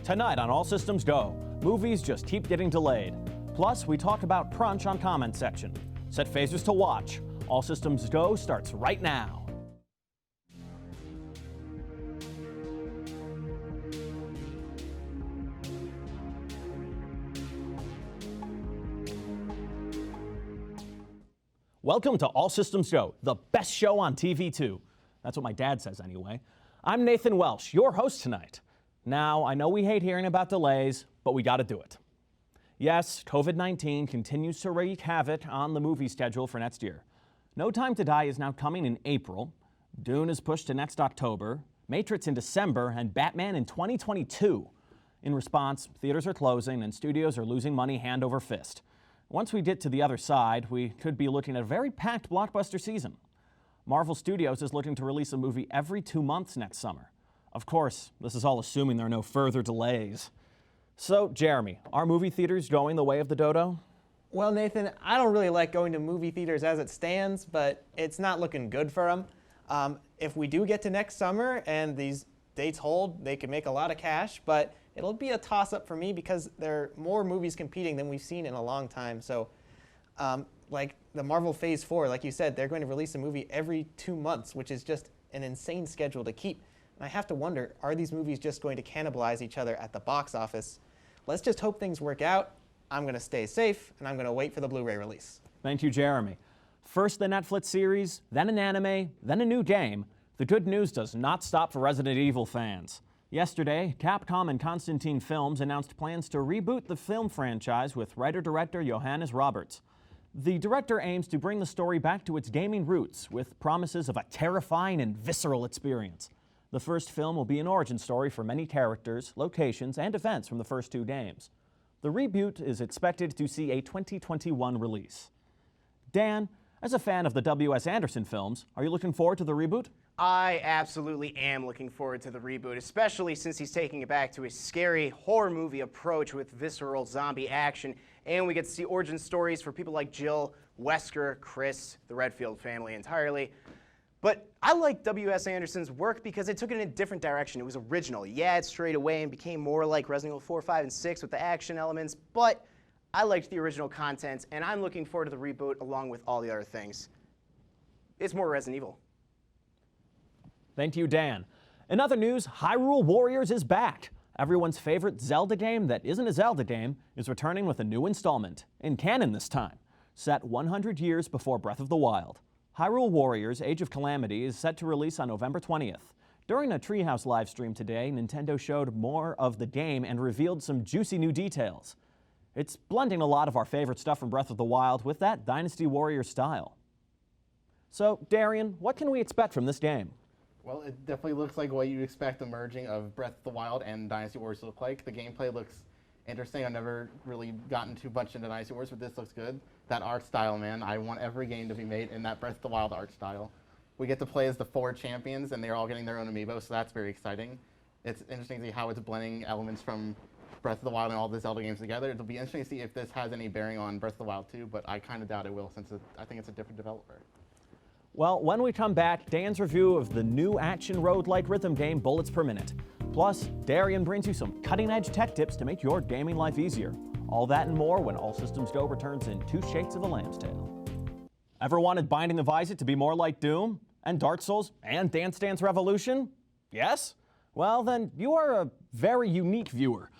Tonight on All Systems Go, movies just keep getting delayed. Plus, we talk about Crunch on comment section. Set phasers to watch. All Systems Go starts right now. Welcome to All Systems Go, the best show on TV too. That's what my dad says anyway. I'm Nathan Welsh, your host tonight. Now, I know we hate hearing about delays, but we gotta do it. Yes, COVID-19 continues to wreak havoc on the movie schedule for next year. No Time to Die is now coming in April, Dune is pushed to next October, Matrix in December, and Batman in 2022. In response, theaters are closing and studios are losing money hand over fist. Once we get to the other side, we could be looking at a very packed blockbuster season. Marvel Studios is looking to release a movie every 2 months next summer. Of course, this is all assuming there are no further delays. So, Jeremy, are movie theaters going the way of the dodo? Well, Nathan, I don't really like going to movie theaters as it stands, but it's not looking good for them. If we do get to next summer and these dates hold, they could make a lot of cash, but it'll be a toss-up for me because there are more movies competing than we've seen in a long time. So, like the Marvel Phase 4, like you said, they're going to release a movie every 2 months, which is just an insane schedule to keep. And I have to wonder, are these movies just going to cannibalize each other at the box office? Let's just hope things work out. I'm going to stay safe, and I'm going to wait for the Blu-ray release. Thank you, Jeremy. First the Netflix series, then an anime, then a new game. The good news does not stop for Resident Evil fans. Yesterday, Capcom and Constantine Films announced plans to reboot the film franchise with writer-director Johannes Roberts. The director aims to bring the story back to its gaming roots with promises of a terrifying and visceral experience. The first film will be an origin story for many characters, locations, and events from the first 2 games. The reboot is expected to see a 2021 release. Dan, as a fan of the W.S. Anderson films, are you looking forward to the reboot? I absolutely am looking forward to the reboot, especially since he's taking it back to a scary horror movie approach with visceral zombie action, and we get to see origin stories for people like Jill, Wesker, Chris, the Redfield family entirely. But I like W.S. Anderson's work because it took it in a different direction. It was original. Yeah, it strayed away and became more like Resident Evil 4, 5, and 6 with the action elements, but I liked the original content, and I'm looking forward to the reboot along with all the other things. It's more Resident Evil. Thank you, Dan. In other news, Hyrule Warriors is back. Everyone's favorite Zelda game that isn't a Zelda game is returning with a new installment, in canon this time, set 100 years before Breath of the Wild. Hyrule Warriors Age of Calamity is set to release on November 20th. During a Treehouse live stream today, Nintendo showed more of the game and revealed some juicy new details. It's blending a lot of our favorite stuff from Breath of the Wild with that Dynasty Warriors style. So, Darian, what can we expect from this game? Well, it definitely looks like what you'd expect the merging of Breath of the Wild and Dynasty Warriors to look like. The gameplay looks interesting. I've never really gotten too much into Dynasty Warriors, but this looks good. That art style, man, I want every game to be made in that Breath of the Wild art style. We get to play as the 4 champions, and they're all getting their own amiibo, so that's very exciting. It's interesting to see how it's blending elements from Breath of the Wild and all the Zelda games together. It'll be interesting to see if this has any bearing on Breath of the Wild 2, but I kind of doubt it will since I think it's a different developer. Well, when we come back, Dan's review of the new action roguelike rhythm game Bullets Per Minute. Plus, Darian brings you some cutting-edge tech tips to make your gaming life easier. All that and more when All Systems Go returns in 2 Shades of a Lamb's Tale. Ever wanted Binding of Isaac to be more like Doom, and Dark Souls, and Dance Dance Revolution? Yes? Well, then you are a very unique viewer.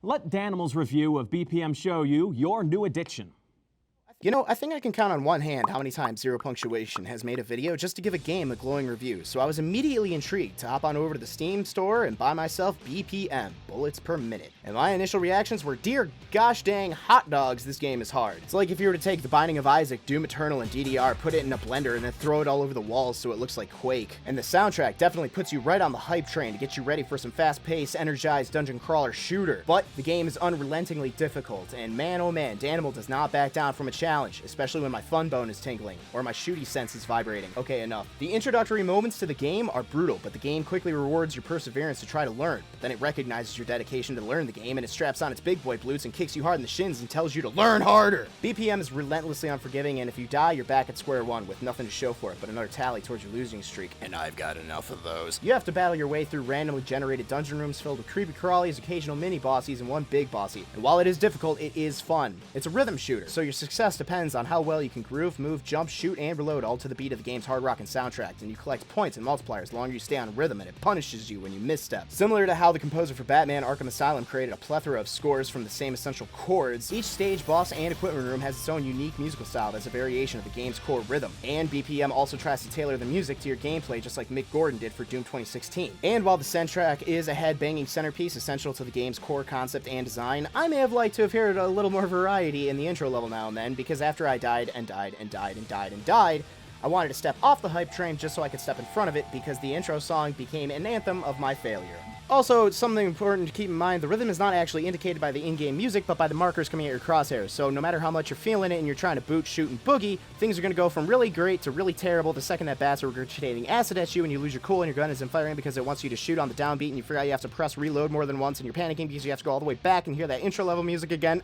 Let Danimal's review of BPM show you your new addiction. You know, I think I can count on one hand how many times Zero Punctuation has made a video just to give a game a glowing review, so I was immediately intrigued to hop on over to the Steam store and buy myself BPM, Bullets Per Minute. And my initial reactions were, dear gosh dang hot dogs, this game is hard. It's like if you were to take The Binding of Isaac, Doom Eternal, and DDR, put it in a blender, and then throw it all over the walls so it looks like Quake. And the soundtrack definitely puts you right on the hype train to get you ready for some fast-paced, energized dungeon crawler shooter. But the game is unrelentingly difficult, and man oh man, Danimal does not back down from a challenge challenge, especially when my fun bone is tingling or my shooty sense is vibrating. Okay, enough. The introductory moments to the game are brutal, but the game quickly rewards your perseverance to try to learn. But then it recognizes your dedication to learn the game, and it straps on its big boy boots and kicks you hard in the shins and tells you to learn harder. BPM is relentlessly unforgiving, and if you die, you're back at square one with nothing to show for it but another tally towards your losing streak. And I've got enough of those. You have to battle your way through randomly generated dungeon rooms filled with creepy crawlies, occasional mini bossies, and one big bossy. And while it is difficult, it is fun. It's a rhythm shooter, so your success depends on how well you can groove, move, jump, shoot, and reload all to the beat of the game's hard rockin' soundtrack, and you collect points and multipliers the longer you stay on rhythm, and it punishes you when you misstep. Similar to how the composer for Batman Arkham Asylum created a plethora of scores from the same essential chords, each stage, boss, and equipment room has its own unique musical style that's a variation of the game's core rhythm. And BPM also tries to tailor the music to your gameplay just like Mick Gordon did for Doom 2016. And while the soundtrack is a head-banging centerpiece essential to the game's core concept and design, I may have liked to have heard a little more variety in the intro level now and then, because after I died and died and died and died and died, I wanted to step off the hype train just so I could step in front of it, because the intro song became an anthem of my failure. Also, something important to keep in mind, the rhythm is not actually indicated by the in-game music, but by the markers coming at your crosshairs, so no matter how much you're feeling it and you're trying to boot, shoot, and boogie, things are going to go from really great to really terrible the second that bats are regurgitating acid at you and you lose your cool and your gun isn't firing because it wants you to shoot on the downbeat and you figure out you have to press reload more than once and you're panicking because you have to go all the way back and hear that intro level music again.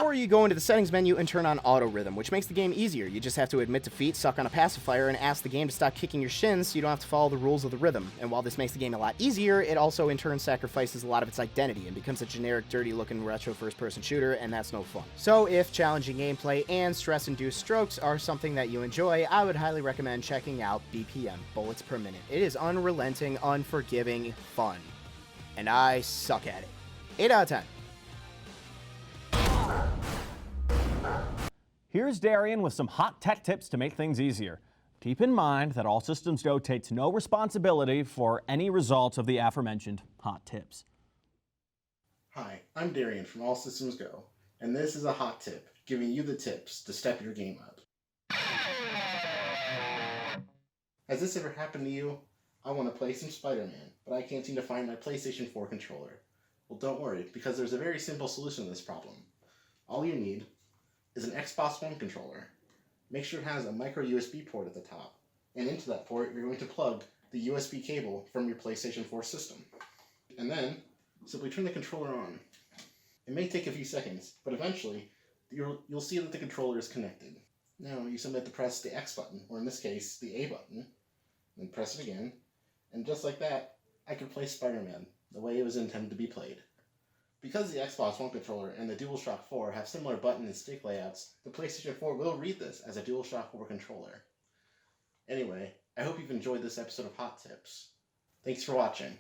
Or you go into the settings menu and turn on auto rhythm, which makes the game easier. You just have to admit defeat, suck on a pacifier, and ask the game to stop kicking your shins so you don't have to follow the rules of the rhythm. And while this makes the game a lot easier, it also in turn sacrifices a lot of its identity and becomes a generic, dirty-looking retro first-person shooter, and that's no fun. So if challenging gameplay and stress-induced strokes are something that you enjoy, I would highly recommend checking out BPM, Bullets Per Minute. It is unrelenting, unforgiving fun. And I suck at it. 8 out of 10. Here's Darian with some hot tech tips to make things easier. Keep in mind that All Systems Go takes no responsibility for any results of the aforementioned hot tips. Hi, I'm Darian from All Systems Go, and this is a hot tip, giving you the tips to step your game up. Has this ever happened to you? I want to play some Spider-Man, but I can't seem to find my PlayStation 4 controller. Well, don't worry, because there's a very simple solution to this problem. All you need is an Xbox One controller. Make sure it has a micro USB port at the top, and into that port you're going to plug the USB cable from your PlayStation 4 system. And then, simply turn the controller on. It may take a few seconds, but eventually you'll see that the controller is connected. Now you simply have to press the X button, or in this case, the A button, then press it again, and just like that, I can play Spider-Man the way it was intended to be played. Because the Xbox One controller and the DualShock 4 have similar button and stick layouts, the PlayStation 4 will read this as a DualShock 4 controller. Anyway, I hope you've enjoyed this episode of Hot Tips. Thanks for watching.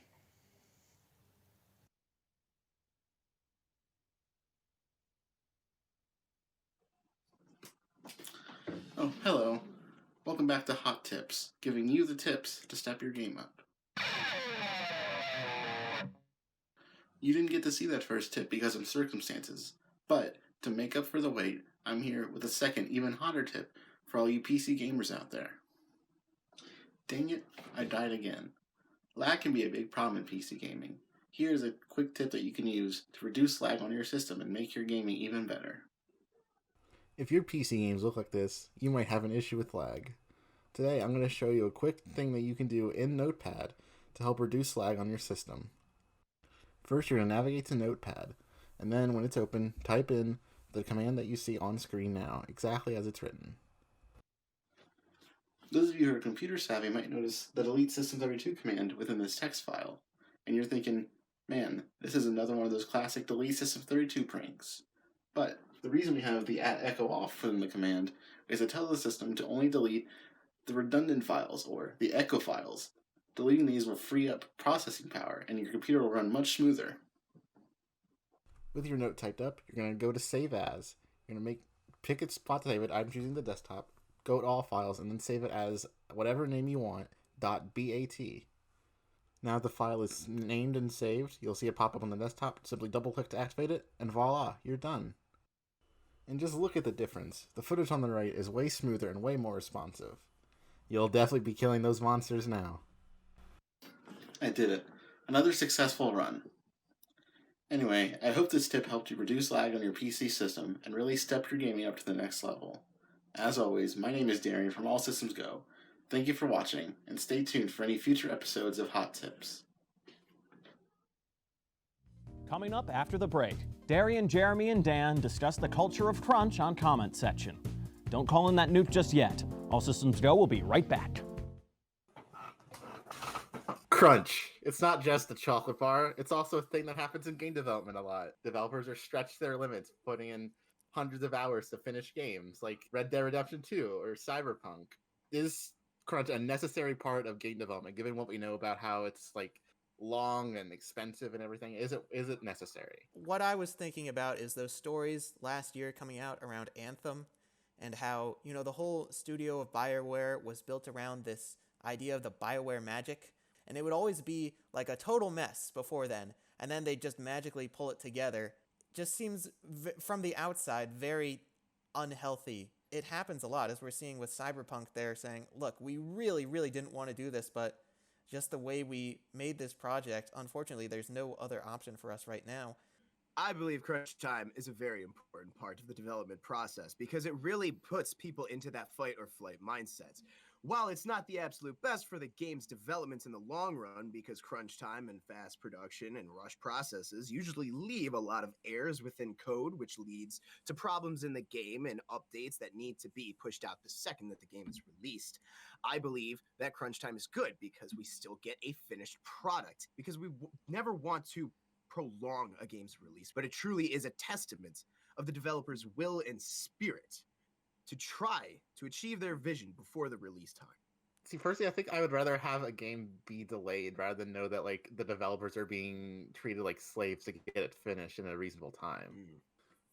Oh, hello. Welcome back to Hot Tips, giving you the tips to step your game up. You didn't get to see that first tip because of circumstances, but to make up for the wait, I'm here with a second, even hotter tip for all you PC gamers out there. Dang it, I died again. Lag can be a big problem in PC gaming. Here's a quick tip that you can use to reduce lag on your system and make your gaming even better. If your PC games look like this, you might have an issue with lag. Today I'm going to show you a quick thing that you can do in Notepad to help reduce lag on your system. First, you're going to navigate to Notepad, and then when it's open, type in the command that you see on screen now, exactly as it's written. Those of you who are computer savvy might notice the delete system32 command within this text file, and you're thinking, man, this is another one of those classic delete system32 pranks. But the reason we have the @echo off within the command is to tell the system to only delete the redundant files, or the echo files. Deleting these will free up processing power, and your computer will run much smoother. With your note typed up, you're going to go to Save As. You're going to pick its spot to save it. I'm choosing the desktop. Go to All Files, and then save it as whatever name you want, .bat. Now the file is named and saved. You'll see it pop up on the desktop. Simply double-click to activate it, and voila, you're done. And just look at the difference. The footage on the right is way smoother and way more responsive. You'll definitely be killing those monsters now. I did it. Another successful run. Anyway, I hope this tip helped you reduce lag on your PC system and really step your gaming up to the next level. As always, my name is Darian from All Systems Go. Thank you for watching, and stay tuned for any future episodes of Hot Tips. Coming up after the break, Darian, Jeremy, and Dan discuss the culture of crunch on comment section. Don't call in that nuke just yet. All Systems Go will be right back. Crunch. It's not just a chocolate bar. It's also a thing that happens in game development a lot. Developers are stretched their limits, putting in hundreds of hours to finish games like Red Dead Redemption 2 or Cyberpunk. Is crunch a necessary part of game development, given what we know about how it's like long and expensive and everything? Is it necessary? What I was thinking about is those stories last year coming out around Anthem and how, the whole studio of BioWare was built around this idea of the BioWare magic. And it would always be like a total mess before then. And then they just magically pull it together. Just seems, from the outside, very unhealthy. It happens a lot, as we're seeing with Cyberpunk. They're saying, look, we really, really didn't want to do this, but just the way we made this project, unfortunately, there's no other option for us right now. I believe crunch time is a very important part of the development process because it really puts people into that fight or flight mindset. While it's not the absolute best for the game's development in the long run, because crunch time and fast production and rush processes usually leave a lot of errors within code, which leads to problems in the game and updates that need to be pushed out the second that the game is released. I believe that crunch time is good because we still get a finished product, because we never want to prolong a game's release, but it truly is a testament of the developer's will and spirit to try to achieve their vision before the release time. See, personally, I think I would rather have a game be delayed rather than know that like the developers are being treated like slaves to get it finished in a reasonable time.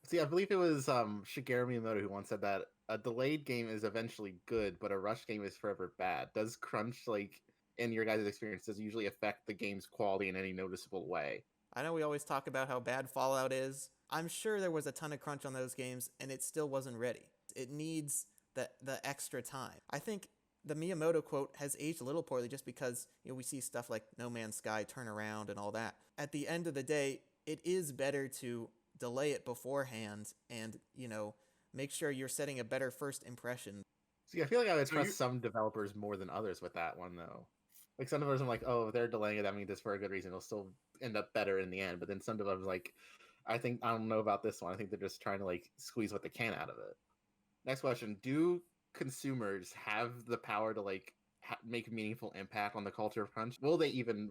See, I believe it was Shigeru Miyamoto who once said that a delayed game is eventually good, but a rushed game is forever bad. Does crunch, like, in your guys' experience, does it usually affect the game's quality in any noticeable way? I know we always talk about how bad Fallout is. I'm sure there was a ton of crunch on those games, and it still wasn't ready. It needs the extra time. I think the Miyamoto quote has aged a little poorly just because we see stuff like No Man's Sky turn around and all that. At the end of the day, it is better to delay it beforehand and, make sure you're setting a better first impression. See, I feel like I would trust some developers more than others with that one, though. Like, some developers, I'm like, oh, if they're delaying it, that means it's for a good reason. It'll still end up better in the end. But then some developers, like, I don't know about this one. I think they're just trying to, like, squeeze what they can out of it. Next question. Do consumers have the power to, like, make a meaningful impact on the culture of crunch? Will they even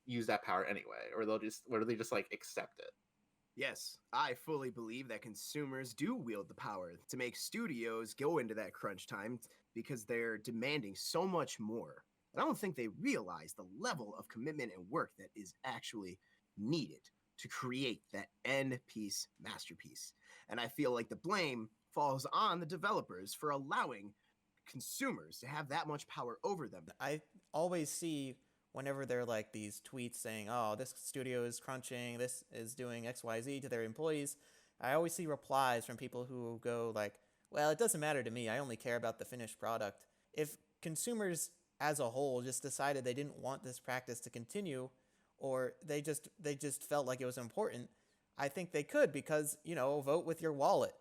use that power anyway? Or do they just, like, accept it? Yes, I fully believe that consumers do wield the power to make studios go into that crunch time because they're demanding so much more. I don't think they realize the level of commitment and work that is actually needed to create that end-piece masterpiece. And I feel like the blame falls on the developers for allowing consumers to have that much power over them. I always see whenever they're like these tweets saying, oh, this studio is crunching, this is doing XYZ to their employees, I always see replies from people who go like, well, it doesn't matter to me. I only care about the finished product. If consumers as a whole just decided they didn't want this practice to continue, or they just felt like it was important, I think they could, because, vote with your wallet.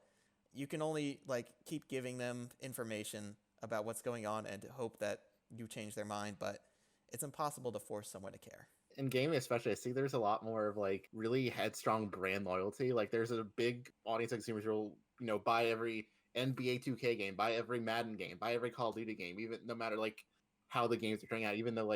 You can only keep giving them information about what's going on and hope that you change their mind, but it's impossible to force someone to care. In gaming especially, I see there's a lot more of really headstrong brand loyalty. Like, there's a big audience of consumers who will, buy every NBA 2K game, buy every Madden game, buy every Call of Duty game, even no matter how the games are turning out, even though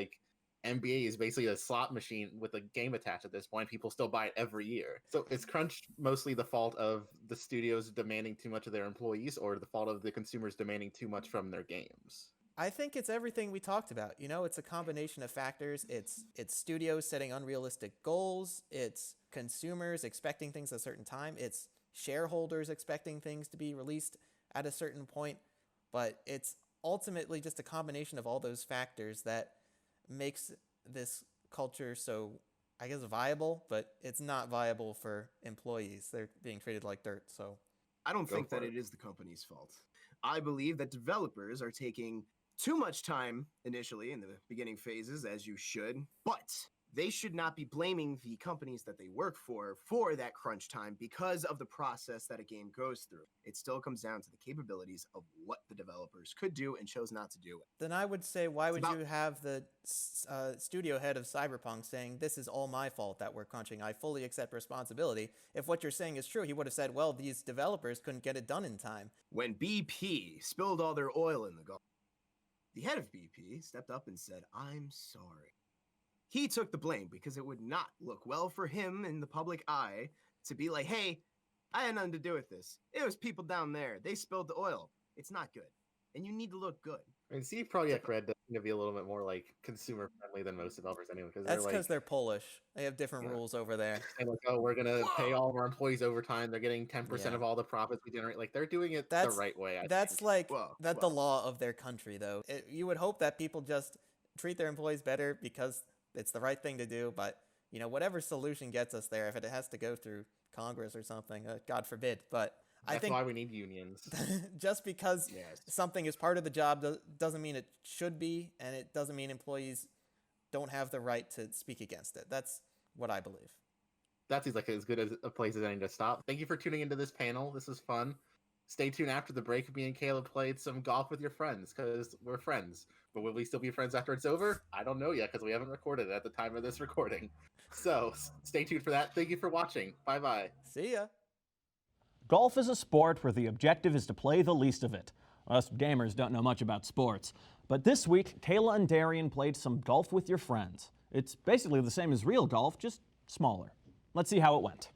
NBA is basically a slot machine with a game attached at this point, people still buy it every year. So is crunch mostly the fault of the studios demanding too much of their employees, or the fault of the consumers demanding too much from their games? I think it's everything we talked about. It's a combination of factors. It's studios setting unrealistic goals. It's consumers expecting things at a certain time. It's shareholders expecting things to be released at a certain point. But it's ultimately just a combination of all those factors that makes this culture so, I guess, viable, but it's not viable for employees. They're being treated like dirt, so. I don't think that it is the company's fault. I believe that developers are taking too much time initially in the beginning phases, as you should, but they should not be blaming the companies that they work for that crunch time because of the process that a game goes through. It still comes down to the capabilities of what the developers could do and chose not to do. Then I would say, why would about- you have the studio head of Cyberpunk saying, this is all my fault that we're crunching, I fully accept responsibility? If what you're saying is true, he would have said, well, these developers couldn't get it done in time. When BP spilled all their oil in the Gulf, the head of BP stepped up and said, I'm sorry. He took the blame because it would not look well for him in the public eye to be like, hey, I had nothing to do with this. It was people down there. They spilled the oil. It's not good. And you need to look good. I mean, CD Projekt Red does seem to be a little bit more like consumer friendly than most developers anyway. Because That's they're because like, they're Polish. They have different Yeah. rules over there. they're like, oh, we're gonna pay all of our employees overtime. They're getting 10% Yeah. of all the profits we generate. Like they're doing it That's- the right way. I That's think. like Well, the law of their country, though. You would hope that people just treat their employees better because it's the right thing to do. But you know, whatever solution gets us there, if it has to go through Congress or something, God forbid. But I That's think why we need unions. just because Yes. something is part of the job doesn't mean it should be, and it doesn't mean employees don't have the right to speak against it. That's what I believe. That seems like as good as a place as any to stop. Thank you for tuning into this panel. This was fun. Stay tuned after the break. Me and Caleb played some golf with your friends because we're friends. But will we still be friends after it's over? I don't know yet because we haven't recorded it at the time of this recording. So stay tuned for that. Thank you for watching. Bye bye. See ya. Golf is a sport where the objective is to play the least of it. Us gamers don't know much about sports. But this week, Kayla and Darian played some golf with your friends. It's basically the same as real golf, just smaller. Let's see how it went.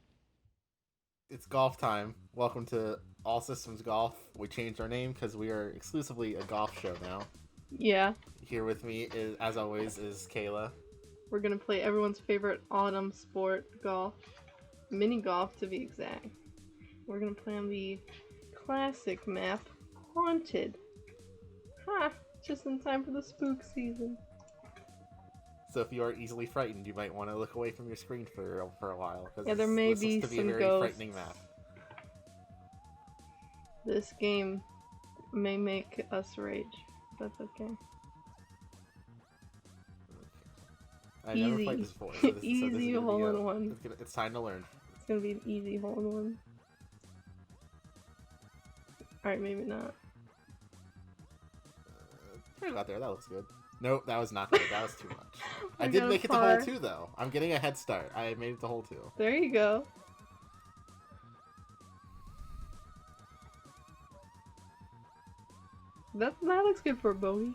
It's golf time. Welcome to All Systems Golf. We changed our name because we are exclusively a golf show now. Yeah, Here with me, is, as always, is Kayla. we're gonna play everyone's favorite autumn sport, golf. Mini golf, to be exact. We're gonna play on the classic map, Haunted. Ha! Just in time for the spook season. So if you are easily frightened, you might want to look away from your screen for a while. 'Cause Yeah, there this may looks be to be some a very ghosts. frightening map. This game may make us rage. That's okay. I've never Easy. played this before. So this Easy is gonna be, hole-in-one. It's time to learn. It's gonna be an easy hole-in-one. Alright, maybe not. Right about there. That looks good. Nope, that was not good. That was too much. I I did got a make it to hole par. 2 though. I'm getting a head start. I made it to hole 2. There you go. That looks good for a bogey.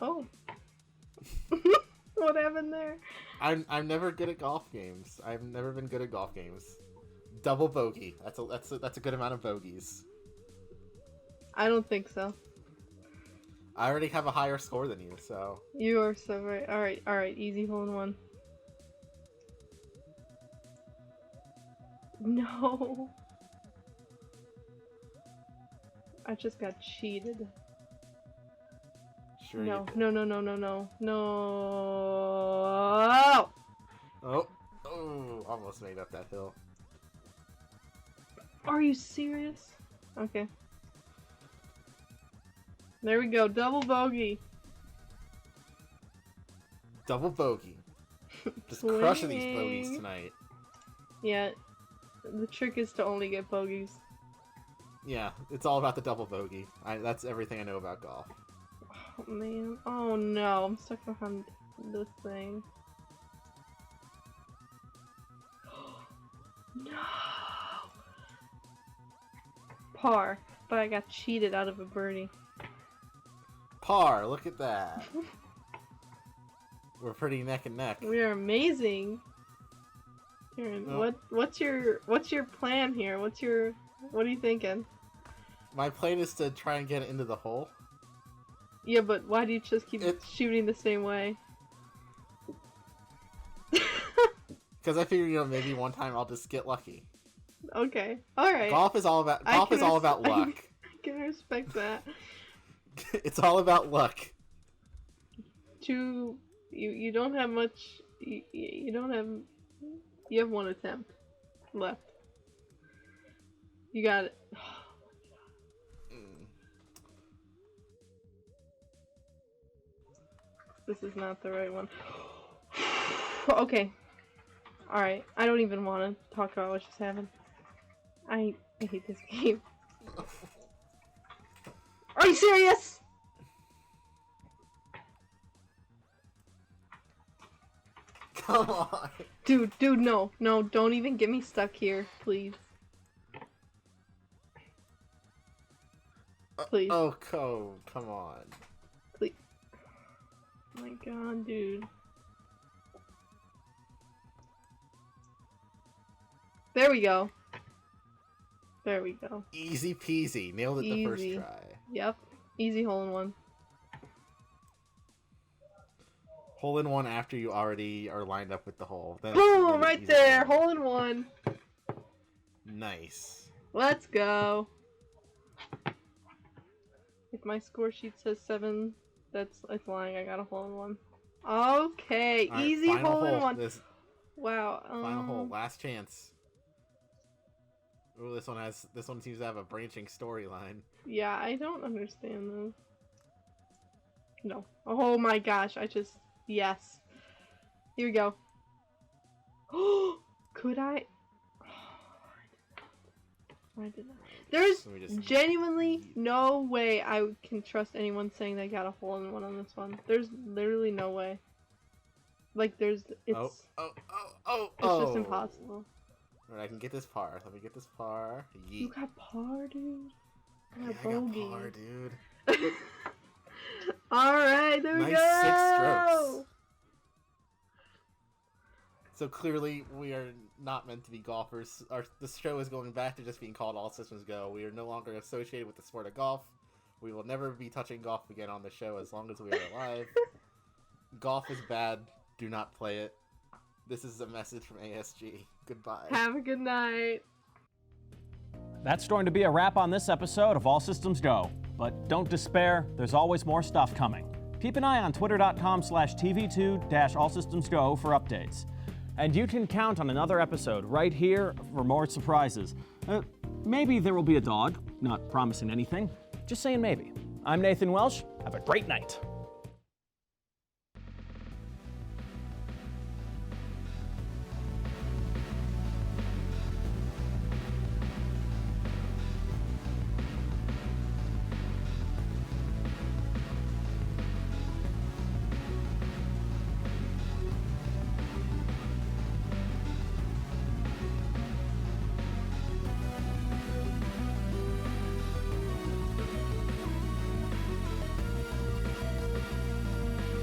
Oh. What happened there? I'm never good at golf games. I've never been good at golf games. Double bogey. That's a good amount of bogeys. I don't think so. I already have a higher score than you, so You are so right. Alright, easy hole in one. No. I just got cheated. sure. No, You did. no, no, no, no, no. No. Oh, almost made up that hill. Are you serious? Okay. There we go, double bogey. Double bogey. Just crushing these bogeys Swing. tonight. Yeah, the trick is to only get bogeys. Yeah, it's all about the double bogey. That's everything I know about golf. Oh man, oh no, I'm stuck behind this thing. No! Par, but I got cheated out of a birdie. Par, look at that. We're pretty neck and neck. We are amazing. Aaron, Oh. what's your plan here? What are you thinking? My plan is to try and get it into the hole. Yeah, but why do you just keep It- shooting the same way? Because I figure, maybe one time I'll just get lucky. Okay, alright. Golf is all about I golf can is all res- about luck. I can respect that. It's all about luck. You don't have much. You don't have. You have one attempt left. You got it. This is not the right one. Okay. Alright, I don't even want to talk about what just happened. I hate this game. Are you serious? Come on. Dude, no. No, don't even get me stuck here, please. Please. Oh, come on. Please. Oh my god, dude. There we go. There we go. Easy peasy. Nailed it the first Easy. try. Yep. Easy hole-in-one. Hole in one after you already are lined up with the hole. Then Boom! really Right easy there! hole. Hole-in-one. Nice. Let's go. If my score sheet says 7, it's lying. I got a hole-in-one. Okay, All right, easy final hole-in-one. This Wow. final hole. Last chance. Ooh, this one seems to have a branching storyline. Yeah, I don't understand this. No. Oh my gosh, yes. Here we go. Could I? I did not. There's Let me just- genuinely no way I can trust anyone saying they got a hole-in-one on this one. There's literally no way. Like, it's just impossible. Alright, I can get this par. Let me get this par. Yeet. You got par, dude. I Yeah, got I got bogey. par, dude. Alright, there we Nice go! 6 strokes. So clearly, we are not meant to be golfers. The show is going back to just being called All Systems Go. We are no longer associated with the sport of golf. We will never be touching golf again on the show as long as we are alive. Golf is bad. Do not play it. This is a message from ASG. Goodbye. Have a good night. That's going to be a wrap on this episode of All Systems Go. But don't despair, there's always more stuff coming. Keep an eye on twitter.com/tv2-allsystemsgo for updates. And you can count on another episode right here for more surprises. Maybe there will be a dog, not promising anything, just saying maybe. I'm Nathan Welsh, have a great night.